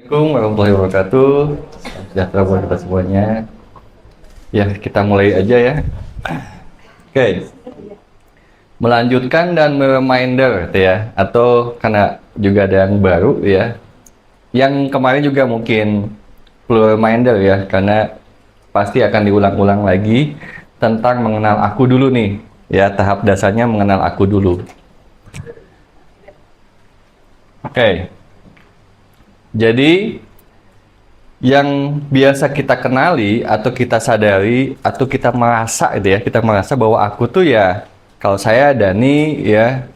Assalamualaikum warahmatullahi wabarakatuh. Salam sejahtera buat kita semuanya. Ya, kita mulai aja ya. Oke. Melanjutkan dan reminder ya, atau karena juga ada yang baru ya. Yang kemarin juga mungkin perlu reminder ya, karena pasti akan diulang-ulang lagi tentang mengenal aku dulu nih. Ya, tahap dasarnya mengenal aku dulu. Oke. Jadi yang biasa kita kenali atau kita sadari atau kita merasa gitu ya, kita merasa bahwa aku tuh ya, kalau saya Dani ya,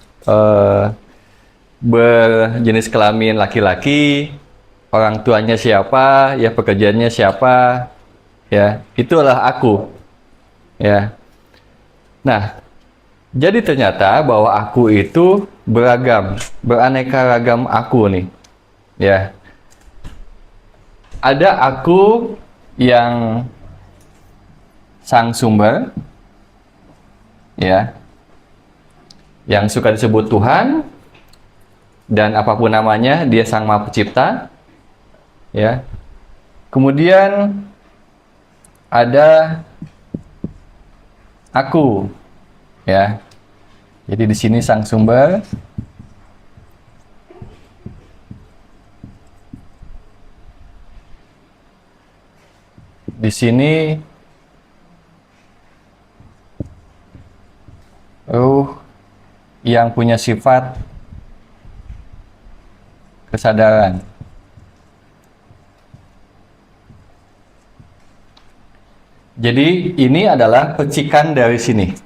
berjenis kelamin laki-laki, orang tuanya siapa, ya pekerjaannya siapa, ya itulah aku ya. Nah, jadi ternyata bahwa aku itu beragam, beraneka ragam aku nih ya. Ada aku yang sang sumber, ya, yang suka disebut Tuhan, dan apapun namanya, dia sang Maha Pencipta, ya. Kemudian ada aku, ya. Jadi di sini sang sumber. Di sini ruh yang punya sifat kesadaran. Jadi ini adalah percikan dari sini.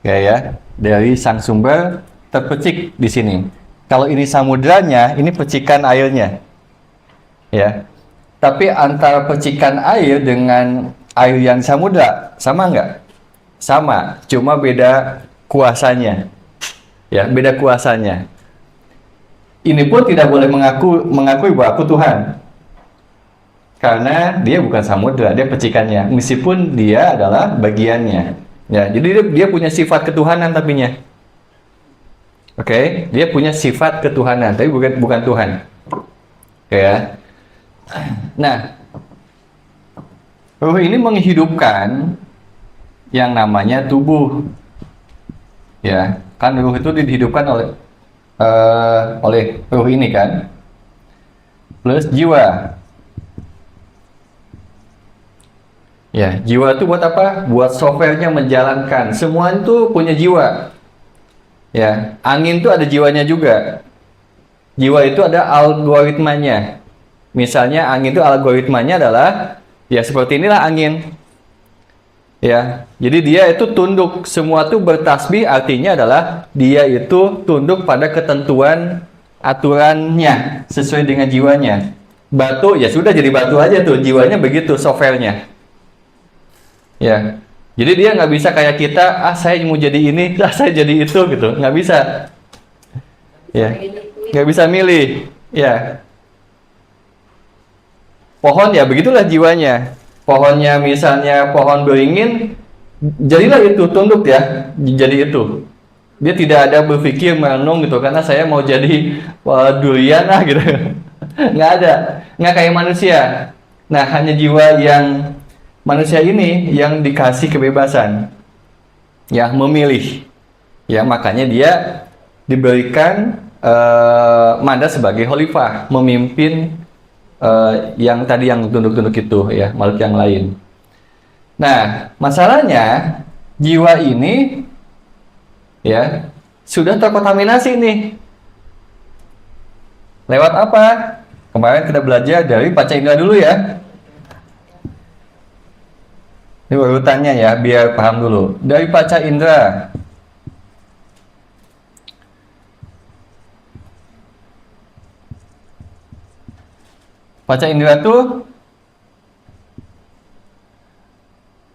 Ya, dari sang sumber terpercik di sini. Kalau ini samudranya, ini percikan airnya. Ya. Tapi antara percikan air dengan air yang samudra sama nggak? Sama, cuma beda kuasanya. Ya, beda kuasanya. Ini pun tidak boleh mengakui bahwa aku Tuhan. Karena dia bukan samudra, dia percikannya. Meskipun dia adalah bagiannya. Ya, jadi dia punya sifat ketuhanan tapinya. Oke, dia punya sifat ketuhanan, tapi bukan Tuhan. Oke ya. Nah, ruh ini menghidupkan yang namanya tubuh. Ya, kan ruh itu dihidupkan oleh ruh ini kan, plus jiwa. Ya, jiwa itu buat apa? Buat softwarenya menjalankan. Semua itu punya jiwa. Ya, angin itu ada jiwanya juga. Jiwa itu ada algoritmanya. Misalnya angin itu algoritmanya adalah ya seperti inilah angin. Ya, jadi dia itu tunduk, semua itu bertasbih, artinya adalah dia itu tunduk pada ketentuan aturannya sesuai dengan jiwanya. Batu ya sudah jadi batu aja tuh, jiwanya begitu softwarenya. Ya, jadi dia nggak bisa kayak kita, saya mau jadi ini, saya jadi itu gitu, nggak bisa. Ya, nggak bisa milih. Ya. Pohon ya begitulah jiwanya. Pohonnya misalnya pohon beringin, jadilah itu, tunduk ya, jadi itu. Dia tidak ada berpikir merenung gitu, karena saya mau jadi durian lah gitu. Nggak ada, nggak kayak manusia. Nah, hanya jiwa yang manusia ini yang dikasih kebebasan, ya memilih. Ya makanya dia diberikan mandat sebagai khalifah, memimpin yang tadi yang tunduk-tunduk itu ya, makhluk yang lain. Nah, masalahnya jiwa ini ya sudah terkontaminasi nih. Lewat apa? Kemarin kita belajar dari panca indera dulu ya. Ini urutannya ya, biar paham dulu. Dari panca indera. Panca indera tuh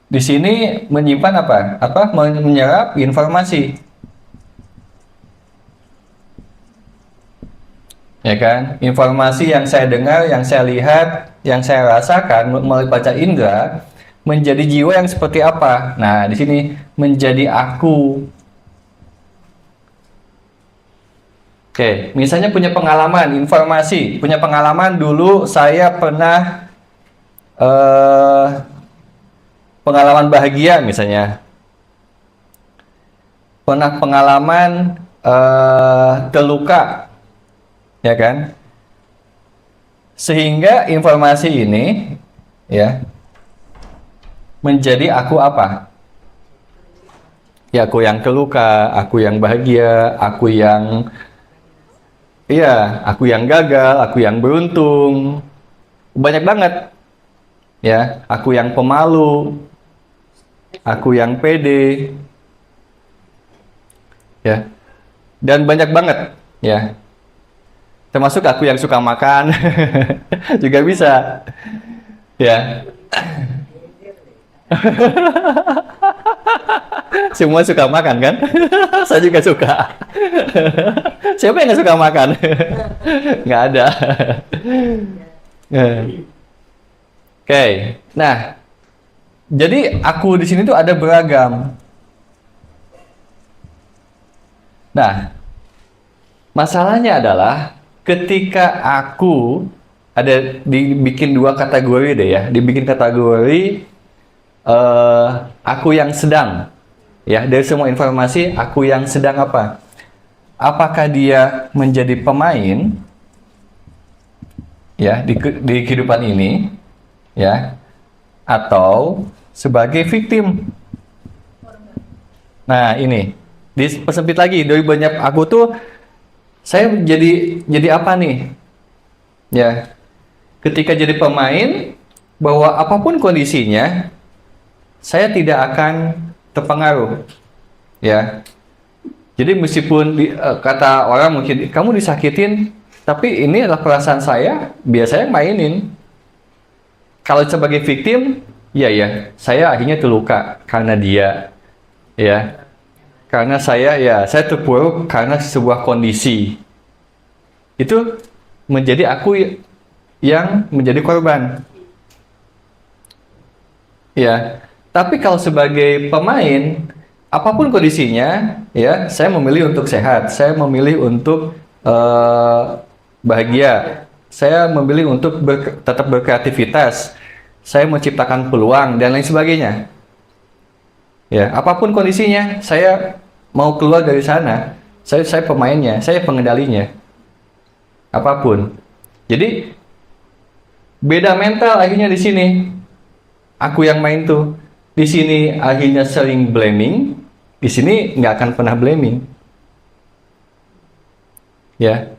di sini menyimpan apa? Menyerap informasi. Ya kan? Informasi yang saya dengar, yang saya lihat, yang saya rasakan melalui panca indera menjadi jiwa yang seperti apa? Nah, di sini menjadi aku. Oke, misalnya punya pengalaman, informasi, punya pengalaman dulu saya pernah eh, pengalaman bahagia misalnya, pernah pengalaman terluka, ya kan? Sehingga informasi ini, ya, menjadi aku apa? Ya, aku yang terluka, aku yang bahagia, aku yang, iya, aku yang gagal, aku yang beruntung, banyak banget, ya. Aku yang pemalu, aku yang pede, ya, dan banyak banget, ya. Termasuk aku yang suka makan, juga bisa, ya. Semua suka makan kan? Saya juga suka. Siapa yang nggak suka makan? Nggak ada. Oke, nah, jadi aku di sini tuh ada beragam. Nah, masalahnya adalah ketika aku ada dibikin dua kategori deh ya, dibikin kategori aku yang sedang, ya, dari semua informasi aku yang sedang apa? Apakah dia menjadi pemain, ya, di kehidupan ini, ya, atau sebagai victim? Nah, ini dipersempit lagi dari banyak aku tuh saya jadi apa nih? Ya, ketika jadi pemain, bahwa apapun kondisinya saya tidak akan terpengaruh, ya. Jadi meskipun kata orang mungkin kamu disakitin, tapi ini adalah perasaan saya, biasanya mainin. Kalau sebagai victim, ya ya, saya akhirnya terluka karena dia, ya. Karena saya terpuruk karena sebuah kondisi. Itu menjadi aku yang menjadi korban. Ya. Tapi kalau sebagai pemain, apapun kondisinya, ya, saya memilih untuk sehat, saya memilih untuk bahagia, saya memilih untuk tetap berkreativitas, saya menciptakan peluang dan lain sebagainya. Ya, apapun kondisinya, saya mau keluar dari sana, saya pemainnya, saya pengendalinya, apapun. Jadi beda mental akhirnya di sini. Aku yang main tuh. Di sini akhirnya sering blaming, di sini nggak akan pernah blaming. Ya,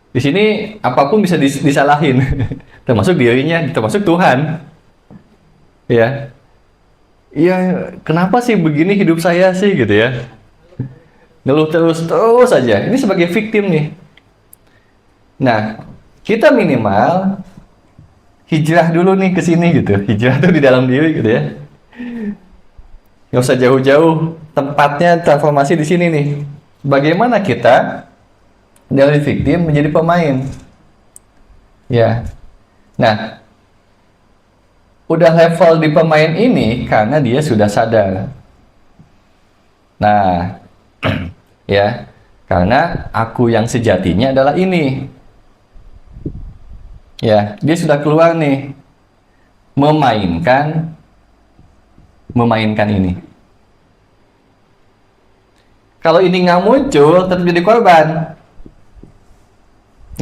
di sini apapun bisa disalahin, termasuk dirinya, termasuk Tuhan. Ya, ya, kenapa sih begini hidup saya sih gitu ya? Ngeluh terus aja. Ini sebagai victim nih. Nah, kita minimal hijrah dulu nih ke sini gitu. Hijrah tuh di dalam diri gitu ya. Nggak usah jauh-jauh, tempatnya transformasi di sini nih. Bagaimana kita dari victim menjadi pemain? Ya. Nah, udah level di pemain ini karena dia sudah sadar. Nah, ya, karena aku yang sejatinya adalah ini. Ya, dia sudah keluar nih, memainkan ini. Kalau ini nggak muncul, tetap jadi korban.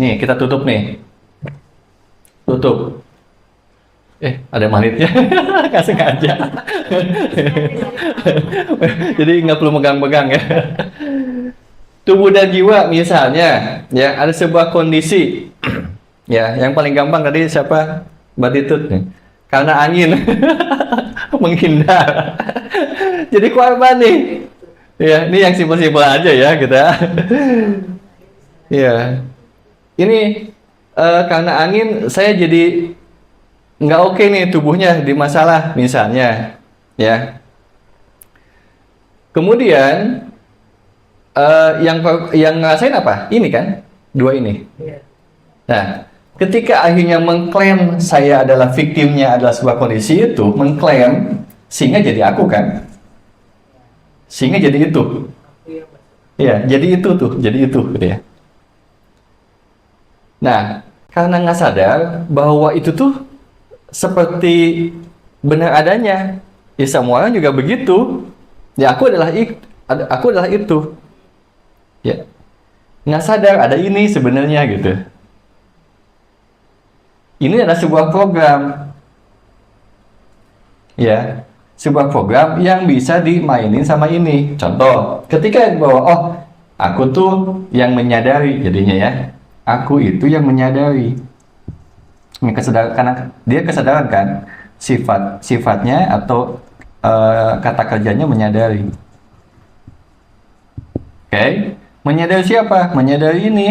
Nih, kita tutup nih. Tutup. Ada magnetnya. Nggak sengaja. Jadi nggak perlu megang-megang ya. Tubuh dan jiwa misalnya, ya, ada sebuah kondisi. Ya, yang paling gampang tadi siapa? Batitut nih. Karena angin. Menghindar. Jadi korban nih. Ya, ini yang simpel-simpel aja ya kita. Ya. Ini karena angin saya jadi nggak oke nih tubuhnya di masalah misalnya. Ya. Kemudian yang ngerasain apa? Ini kan? Dua ini. Nah, ketika akhirnya mengklaim saya adalah victimnya adalah sebuah kondisi itu, mengklaim, sehingga jadi aku kan? Sehingga jadi itu. Ya, jadi itu tuh, jadi itu gitu ya. Nah, karena nggak sadar bahwa itu tuh seperti benar adanya, ya semua orang juga begitu. Ya aku adalah itu. Ya, nggak sadar ada ini sebenarnya gitu. Ini adalah sebuah program, ya, sebuah program yang bisa dimainin sama ini. Contoh, ketika bahwa oh, aku tuh yang menyadari jadinya ya. Aku itu yang menyadari. Yang kesadaran karena dia kesadaran kan sifatnya atau kata kerjanya menyadari. Oke, menyadari siapa? Menyadari ini.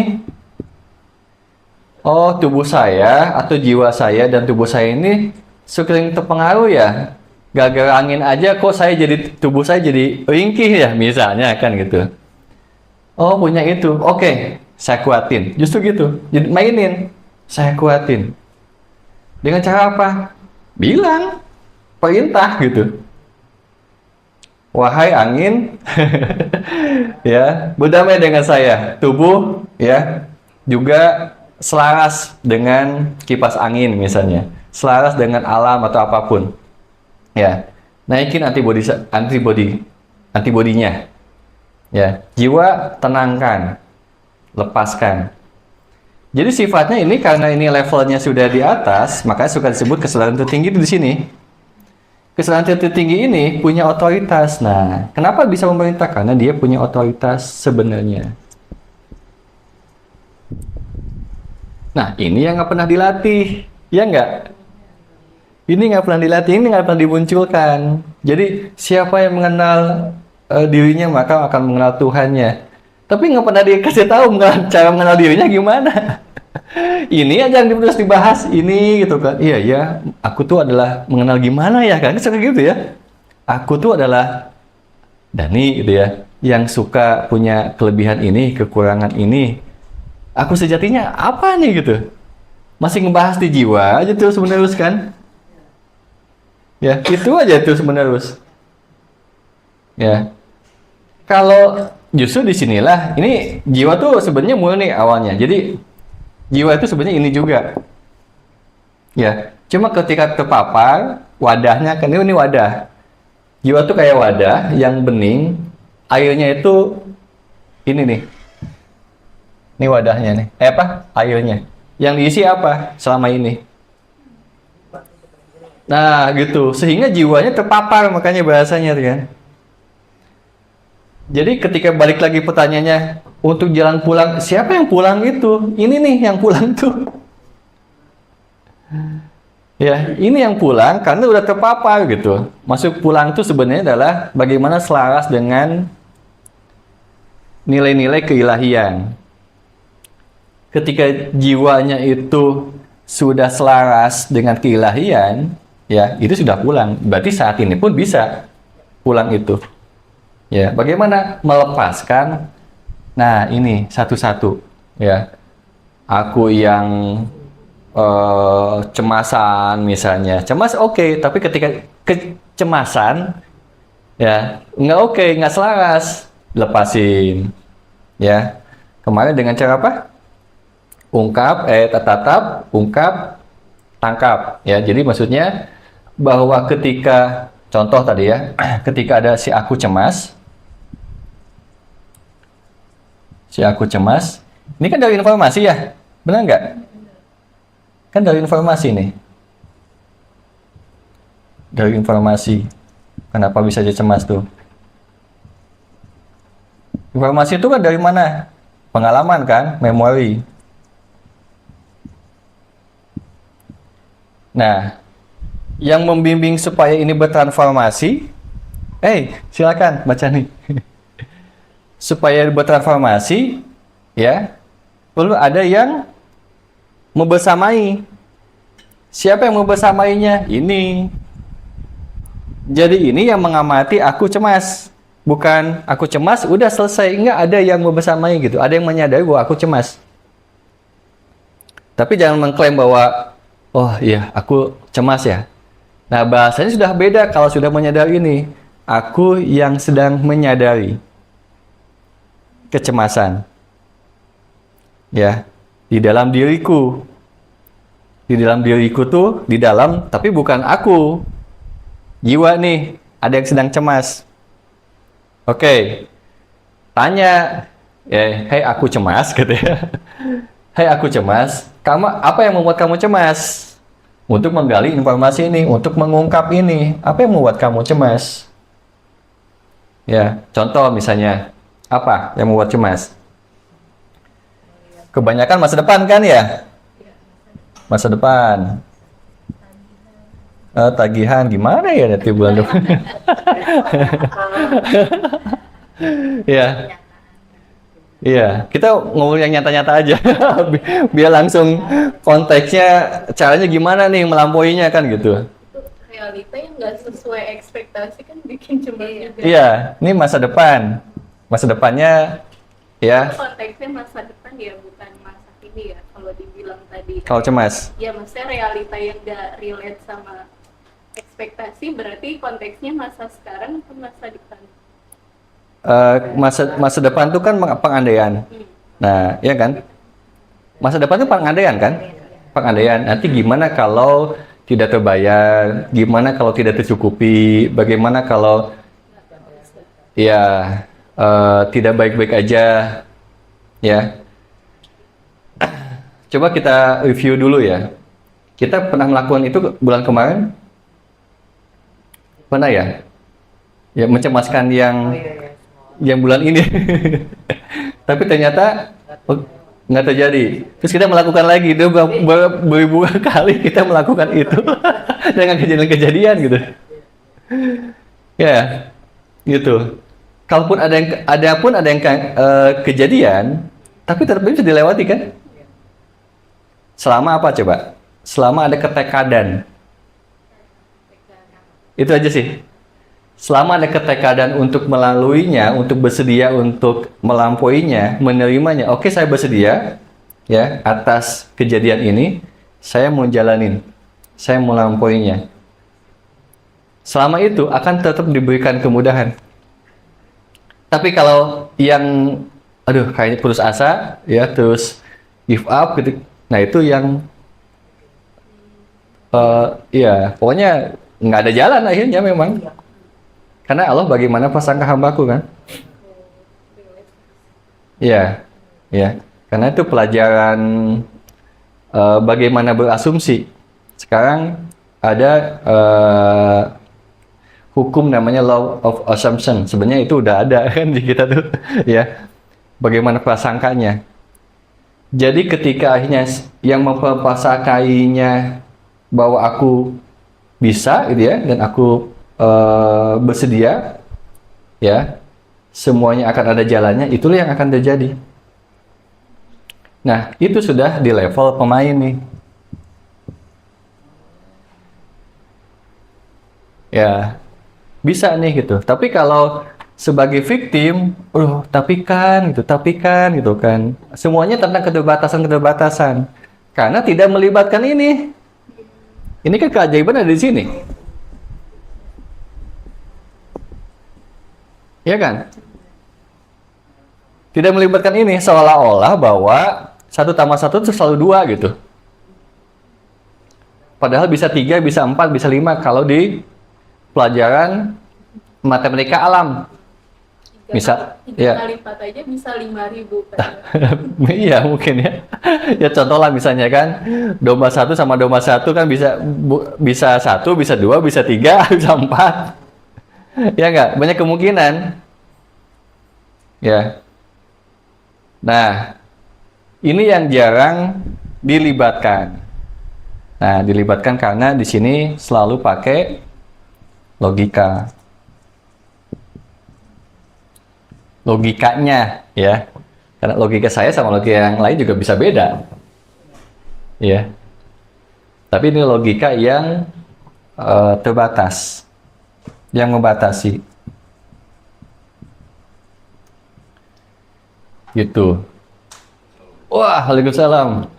Oh, tubuh saya atau jiwa saya dan tubuh saya ini sering terpengaruh ya. Gara-gara angin aja kok tubuh saya jadi ringkih ya misalnya kan gitu. Oh, punya itu. Oke, saya kuatin. Justru gitu. Jadi mainin. Saya kuatin. Dengan cara apa? Bilang, perintah gitu. Wahai angin, ya, berdamai dengan saya. Tubuh, ya, juga selaras dengan kipas angin misalnya. Selaras dengan alam atau apapun. Ya, naikin antibodinya. Ya, jiwa tenangkan, lepaskan. Jadi sifatnya ini karena ini levelnya sudah di atas, makanya suka disebut kesadaran tertinggi di sini. Kesadaran tertinggi ini punya otoritas. Nah, kenapa bisa memerintah? Karena dia punya otoritas sebenarnya. Nah, ini yang nggak pernah dilatih, ya nggak? Ini nggak pernah dilatih, ini nggak pernah dimunculkan. Jadi siapa yang mengenal dirinya maka akan mengenal Tuhannya. Tapi nggak pernah dikasih tahu cara mengenal dirinya gimana. Ini aja yang terus dibahas ini gitu kan. Iya ya, aku tuh adalah mengenal gimana ya kan, seperti gitu ya. Aku tuh adalah Dani gitu ya, yang suka punya kelebihan ini, kekurangan ini. Aku sejatinya apa nih gitu. Masih ngebahas di jiwa aja terus menerus kan. Ya, itu aja terus menerus. Ya. Kalau justru disinilah, ini jiwa tuh sebenarnya murni awalnya. Jadi jiwa itu sebenarnya ini juga. Ya, cuma ketika terpapar, wadahnya kan ini wadah. Jiwa tuh kayak wadah yang bening, airnya itu ini nih. Ini wadahnya nih. Airnya. Yang diisi apa selama ini? Nah, gitu. Sehingga jiwanya terpapar, makanya bahasanya kan. Jadi ketika balik lagi pertanyaannya, untuk jalan pulang, siapa yang pulang itu? Ini nih yang pulang tuh. Ya, ini yang pulang karena udah terpapar gitu. Masuk pulang itu sebenarnya adalah bagaimana selaras dengan nilai-nilai keilahian. Ketika jiwanya itu sudah selaras dengan keilahian, ya itu sudah pulang. Berarti saat ini pun bisa pulang itu. Ya, bagaimana melepaskan? Nah, ini satu-satu. Ya, aku yang cemasan misalnya, cemas oke, tapi ketika kecemasan, ya nggak oke, nggak selaras, lepasin. Ya, kemarin dengan cara apa? Tatap, ungkap, tangkap. Ya, jadi maksudnya bahwa ketika contoh tadi ya, ketika ada si aku cemas, ini kan dari informasi ya, benar nggak? Kan dari informasi nih, dari informasi. Kenapa bisa jadi cemas tuh? Informasi itu kan dari mana? Pengalaman kan, memori. Nah, yang membimbing supaya ini bertransformasi, silakan baca nih. Supaya bertransformasi, ya, perlu ada yang membersamai. Siapa yang membersamainya? Ini. Jadi ini yang mengamati aku cemas. Bukan aku cemas, udah selesai. Enggak, ada yang membersamai gitu. Ada yang menyadari bahwa aku cemas. Tapi jangan mengklaim bahwa, oh iya, aku cemas ya. Nah, bahasanya sudah beda kalau sudah menyadari ini. Aku yang sedang menyadari. kecemasan. Ya, di dalam diriku. Di dalam diriku tuh, di dalam, tapi bukan aku. Jiwa nih, ada yang sedang cemas. Oke, tanya, hey aku cemas, gitu ya. Hey aku cemas, kamu apa yang membuat kamu cemas? Untuk menggali informasi ini, untuk mengungkap ini, apa yang membuat kamu cemas? Ya, contoh misalnya, apa yang membuat cemas? Kebanyakan masa depan kan ya? Masa depan. Tagihan gimana ya nanti bulan depan? Iya, iya. Kita ngomong yang nyata-nyata aja, biar langsung konteksnya, caranya gimana nih melampauinya kan gitu. Realita yang nggak sesuai ekspektasi kan bikin cemas juga. Iya, ini masa depan. Masa depannya ya Konteksnya masa depan ya, bukan masa kini ya. Kalau dibilang tadi. kalau cemas. Ya maksudnya realita yang nggak relate sama ekspektasi, berarti konteksnya masa sekarang atau masa depan? Masa depan tuh kan pengandaian. Nah, ya kan? Masa depan tuh pengandaian kan? Pengandaian. Nanti gimana kalau tidak terbayar? Gimana kalau tidak tercukupi? Bagaimana kalau ya tidak baik-baik aja? Ya. Coba kita review dulu ya. Kita pernah melakukan itu bulan kemarin? Pernah ya? Ya mencemaskan yang bulan ini. Tapi ternyata nggak terjadi. Terus kita melakukan lagi, itu beribu kali kita melakukan itu dengan kejadian-kejadian gitu. Ya, gitu. Kalaupun ada yang kejadian, tapi tetap bisa dilewati kan? Selama apa coba? Selama ada ketekadan. Itu aja sih. Selama ada ketekadan untuk melaluinya, untuk bersedia untuk melampauinya, menerimanya. Oke, saya bersedia ya atas kejadian ini, saya mau jalanin. Saya mau melampauinya. Selama itu akan tetap diberikan kemudahan. Tapi kalau yang kayaknya putus asa ya, terus give up gitu. Nah, itu yang ya, pokoknya nggak ada jalan akhirnya memang. Karena Allah bagaimana prasangka hambaku kan? Iya, ya. Karena itu pelajaran bagaimana berasumsi. Sekarang ada hukum namanya law of assumption. Sebenarnya itu udah ada kan di kita tuh, ya. Bagaimana prasangkanya. Jadi ketika akhirnya yang memprasangkainya bahwa aku bisa gitu ya, dan aku bersedia ya, semuanya akan ada jalannya, itulah yang akan terjadi. Nah, itu sudah di level pemain nih ya, bisa nih gitu. Tapi kalau sebagai victim, tapi kan gitu kan, semuanya tentang keterbatasan karena tidak melibatkan ini kan keajaiban ada di sini. Ya kan? Tidak melibatkan ini, seolah-olah bahwa 1+1 itu selalu 2 gitu. Padahal bisa 3, bisa 4, bisa 5 kalau di pelajaran matematika alam. Misal, 3 ya. kali 4 aja bisa 5.000 kan? Iya mungkin ya. Ya contoh lah misalnya kan, domba 1 sama domba 1 kan bisa 1, bisa 2, bisa 3, bisa 4. Ya nggak? Banyak kemungkinan. Ya. Nah, ini yang jarang dilibatkan. Nah, dilibatkan karena di sini selalu pakai logika. Logikanya, ya. Karena logika saya sama logika yang lain juga bisa beda. Ya. Tapi ini logika yang terbatas. Yang membatasi. Gitu. Wah, waalaikumsalam.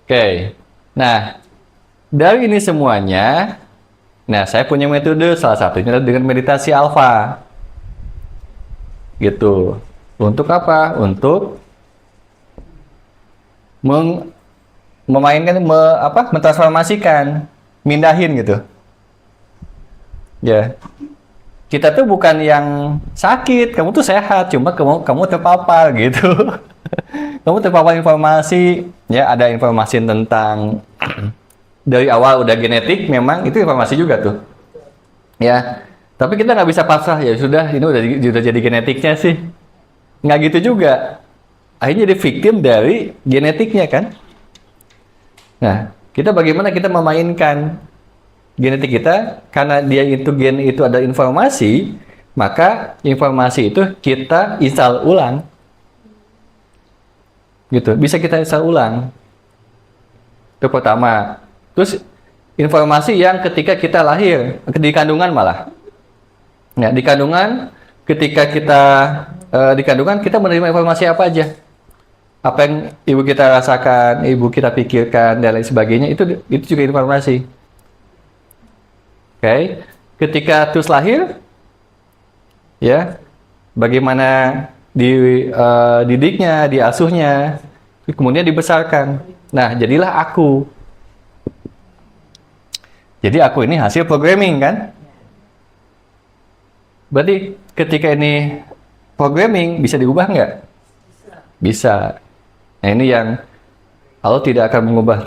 Oke. Nah, dari ini semuanya Nah, saya punya metode, salah satunya adalah dengan meditasi alfa. Gitu. Untuk apa? Untuk memainkan, mentransformasikan, mindahin gitu. Ya. Kita tuh bukan yang sakit, kamu tuh sehat, cuma kamu terpapar gitu. Kamu terpapar informasi, ya ada informasi tentang dari awal udah genetik, memang itu informasi juga tuh. Ya, tapi kita nggak bisa pasrah, ya sudah ini udah jadi genetiknya sih. Nggak gitu juga. Akhirnya jadi victim dari genetiknya kan. Nah, kita bagaimana kita memainkan genetik kita, karena dia itu gen itu ada informasi, maka informasi itu kita install ulang. Gitu, bisa kita install ulang. Itu pertama. Terus informasi yang ketika kita lahir, di kandungan malah. Nah, di kandungan, ketika kita di kandungan kita menerima informasi apa aja. Apa yang ibu kita rasakan, ibu kita pikirkan dan lain sebagainya, itu juga informasi. Oke. Ketika terus lahir, ya, bagaimana didiknya, diasuhnya, kemudian dibesarkan. Nah, jadilah aku. Jadi aku ini hasil programming kan? Berarti ketika ini programming bisa diubah nggak? Bisa. Nah, ini yang Allah tidak akan mengubah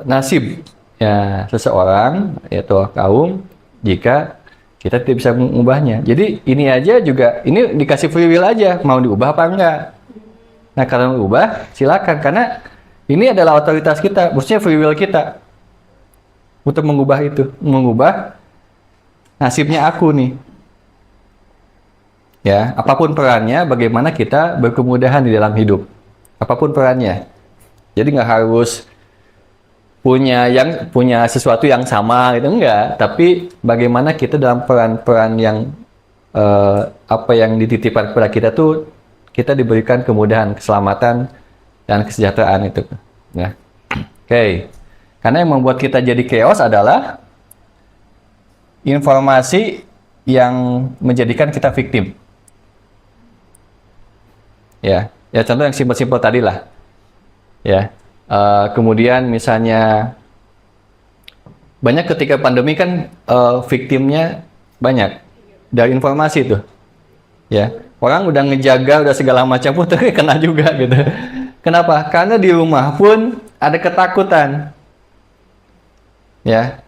nasib ya seseorang atau kaum jika kita tidak bisa mengubahnya. Jadi ini aja juga, ini dikasih free will aja, mau diubah apa enggak. Nah, kalau mau ubah, silakan. Karena ini adalah otoritas kita, maksudnya free will kita. Untuk mengubah itu. Mengubah nasibnya aku nih. Ya, apapun perannya, bagaimana kita berkemudahan di dalam hidup. Apapun perannya. Jadi nggak harus punya sesuatu yang sama gitu, enggak, tapi bagaimana kita dalam peran-peran yang apa yang dititipkan kepada kita tuh kita diberikan kemudahan, keselamatan dan kesejahteraan itu. Nah, oke. Karena yang membuat kita jadi chaos adalah informasi yang menjadikan kita victim. Ya contoh yang simpel-simpel tadi lah. Ya. Kemudian misalnya banyak ketika pandemi kan victimnya banyak dari informasi itu, ya orang udah ngejaga udah segala macam pun tapi kena juga gitu. Kenapa? Karena di rumah pun ada ketakutan, ya.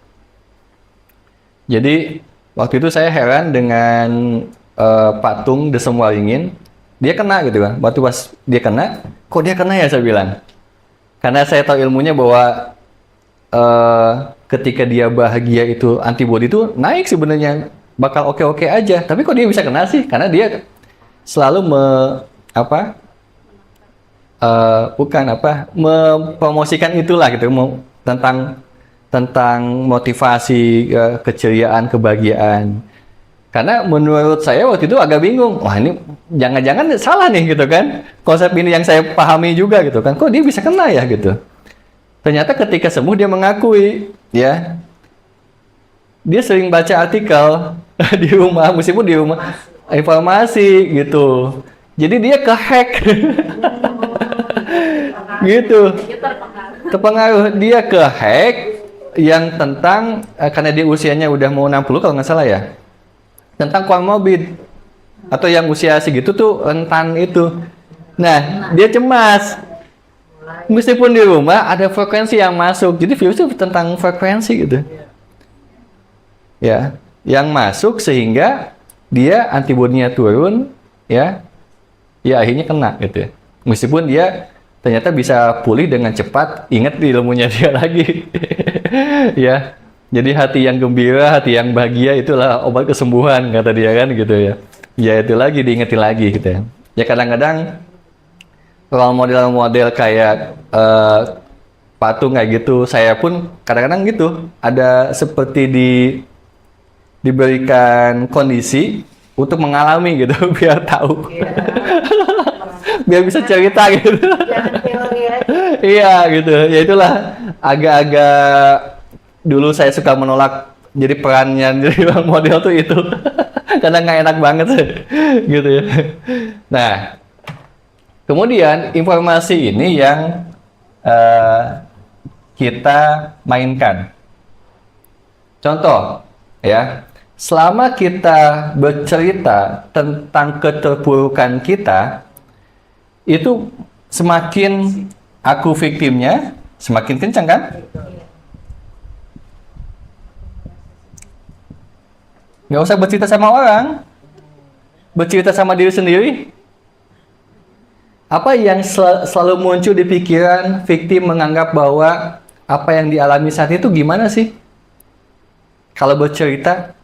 Jadi waktu itu saya heran dengan patung The Waringin, dia kena gitu kan. Waktu pas dia kena, kok dia kena ya saya bilang. Karena saya tahu ilmunya bahwa ketika dia bahagia itu antibodi itu naik sebenarnya, bakal oke-oke aja. Tapi kok dia bisa kena sih? Karena dia selalu mempromosikan itulah gitu, tentang motivasi, keceriaan, kebahagiaan. Karena menurut saya waktu itu agak bingung, wah ini jangan-jangan salah nih gitu kan. Konsep ini yang saya pahami juga gitu kan. Kok dia bisa kena ya gitu. Ternyata ketika sembuh dia mengakui, ya. Dia sering baca artikel di rumah, meskipun di rumah informasi gitu. Jadi dia ke-hack. Gitu. Terpengaruh, dia ke-hack yang tentang karena dia usianya udah mau 60 kalau nggak salah ya. Tentang komorbid atau yang usia segitu tuh rentan itu. Nah, dia cemas. Meskipun di rumah ada frekuensi yang masuk. Jadi virus itu tentang frekuensi gitu. Ya, yang masuk sehingga dia antibodinya turun, ya. Ya akhirnya kena gitu ya. Meskipun dia ternyata bisa pulih dengan cepat, ingat di ilmunya dia lagi. Ya. Jadi hati yang gembira, hati yang bahagia itulah obat kesembuhan kata dia kan gitu ya. Ya itu lagi diingetin lagi gitu ya. Ya kadang-kadang role model-model kayak patung kayak gitu, saya pun kadang-kadang gitu ada seperti diberikan kondisi untuk mengalami gitu biar tahu. Biar bisa cerita gitu. Iya gitu. Ya itulah agak-agak dulu saya suka menolak jadi perannya jadi role model tuh itu. Karena nggak enak banget gitu ya. Nah, kemudian informasi ini yang kita mainkan. Contoh ya, selama kita bercerita tentang keterpurukan kita, itu semakin aku viktimnya semakin kencang kan? Nggak usah bercerita sama orang, bercerita sama diri sendiri. Apa yang selalu muncul di pikiran victim menganggap bahwa apa yang dialami saat itu gimana sih? Kalau bercerita,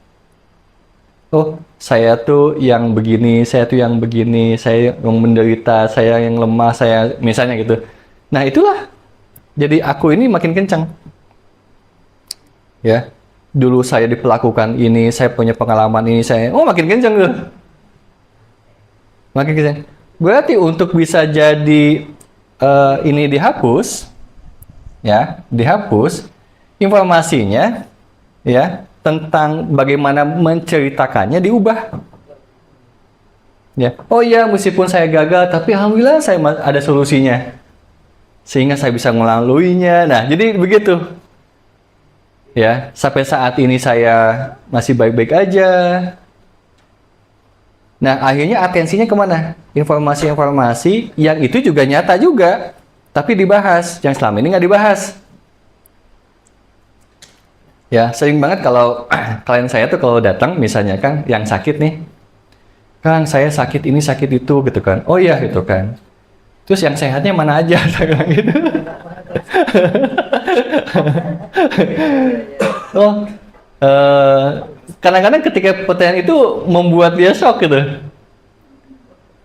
oh saya tuh yang begini, saya tuh yang begini, saya yang menderita, saya yang lemah, saya misalnya gitu. Nah itulah, jadi aku ini makin kencang. Ya, dulu saya diperlakukan ini, saya punya pengalaman ini, makin kencang tuh. Makin kencang. Berarti untuk bisa jadi ini dihapus, ya, dihapus informasinya, ya, tentang bagaimana menceritakannya diubah. Ya, oh ya, meskipun saya gagal, tapi alhamdulillah saya ada solusinya, sehingga saya bisa melaluinya. Nah, jadi begitu. Ya, sampai saat ini saya masih baik-baik aja. Nah, akhirnya atensinya kemana? Informasi-informasi yang itu juga nyata juga, tapi dibahas, yang selama ini nggak dibahas. Ya, sering banget kalau klien saya tuh kalau datang, misalnya kan, yang sakit nih, Kang, saya sakit ini, sakit itu, gitu kan. Oh iya, gitu kan. Terus yang sehatnya mana aja, saya bilang gitu. Oh, kadang-kadang ketika pertanyaan itu membuat dia shock gitu.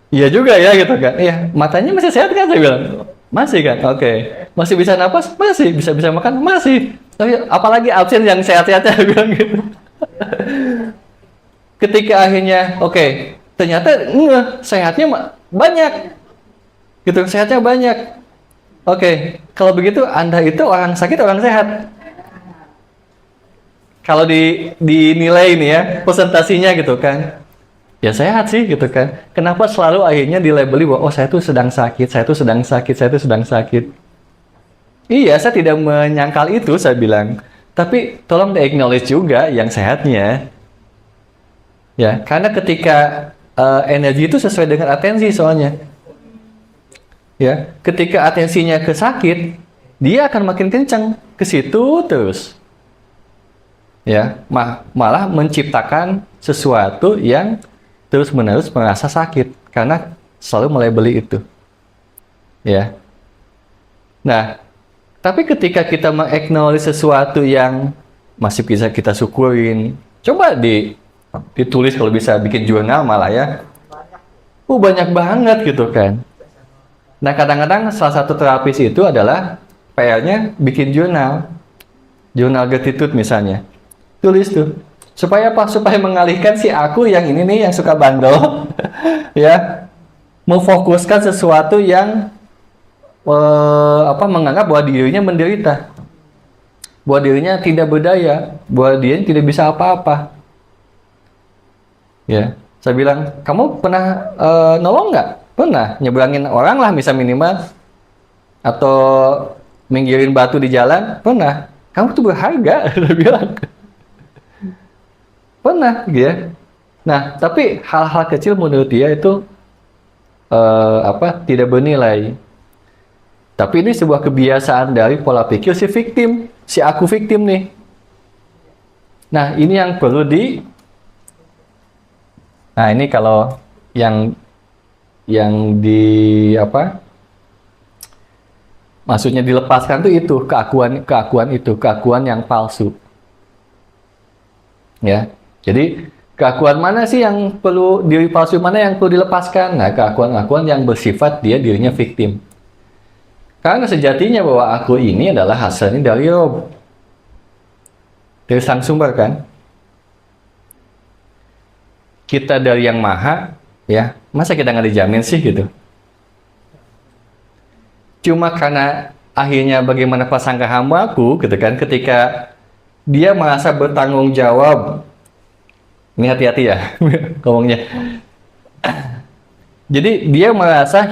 Iya juga ya gitu kan. Iya, matanya masih sehat kan, saya bilang. Masih kan? Oke. Masih bisa napas? Masih. Bisa makan? Masih. Tapi apalagi absen yang sehat-sehat, saya bilang gitu. Ketika akhirnya, oke, ternyata sehatnya banyak. Gitu, sehatnya banyak. Oke, kalau begitu Anda itu orang sakit, orang sehat. Kalau dinilai ini ya, presentasinya gitu kan. Ya sehat sih gitu kan. Kenapa selalu akhirnya dilabeli bahwa oh saya tuh sedang sakit, saya tuh sedang sakit, saya tuh sedang sakit. Iya, saya tidak menyangkal itu, saya bilang. Tapi tolong di-acknowledge juga yang sehatnya. Ya, karena ketika energi itu sesuai dengan atensi soalnya. Ya, ketika atensinya ke sakit, dia akan makin kencang ke situ terus. Ya, malah menciptakan sesuatu yang terus-menerus merasa sakit karena selalu melabeli itu. Ya. Nah, tapi ketika kita meng-acknowledge sesuatu yang masih bisa kita syukurin, coba ditulis kalau bisa bikin jurnal malah ya. Banyak banget gitu kan. Nah, kadang-kadang salah satu terapis itu adalah PR-nya bikin jurnal gratitude misalnya. Tulis tuh. Supaya apa? Supaya mengalihkan si aku yang ini nih yang suka bandel ya, memfokuskan sesuatu yang menganggap bahwa dirinya menderita, bahwa dirinya tidak berdaya, bahwa dirinya tidak bisa apa-apa. Ya, saya bilang, kamu pernah nolong nggak? Pernah nyeberangin orang lah, misal minimal, atau minggirin batu di jalan? Pernah. Kamu tuh berharga, saya bilang. Pernah, gitu ya. Nah, tapi hal-hal kecil menurut dia itu tidak bernilai. Tapi ini sebuah kebiasaan dari pola pikir si victim, si aku victim nih. Nah, ini yang perlu Nah, ini kalau yang maksudnya dilepaskan tuh itu keakuan yang palsu. Ya. Jadi keakuan mana sih yang perlu diri palsu, mana yang perlu dilepaskan? Nah, keakuan yang bersifat dirinya victim. Karena sejatinya bahwa aku ini adalah hasilnya dari Rob, dari sang sumber kan. Kita dari yang maha, ya, masa kita nggak dijamin sih gitu? Cuma karena akhirnya bagaimana prasangka hamba aku gitu kan, ketika dia merasa bertanggung jawab. Ini hati-hati ya ngomongnya. Jadi dia merasa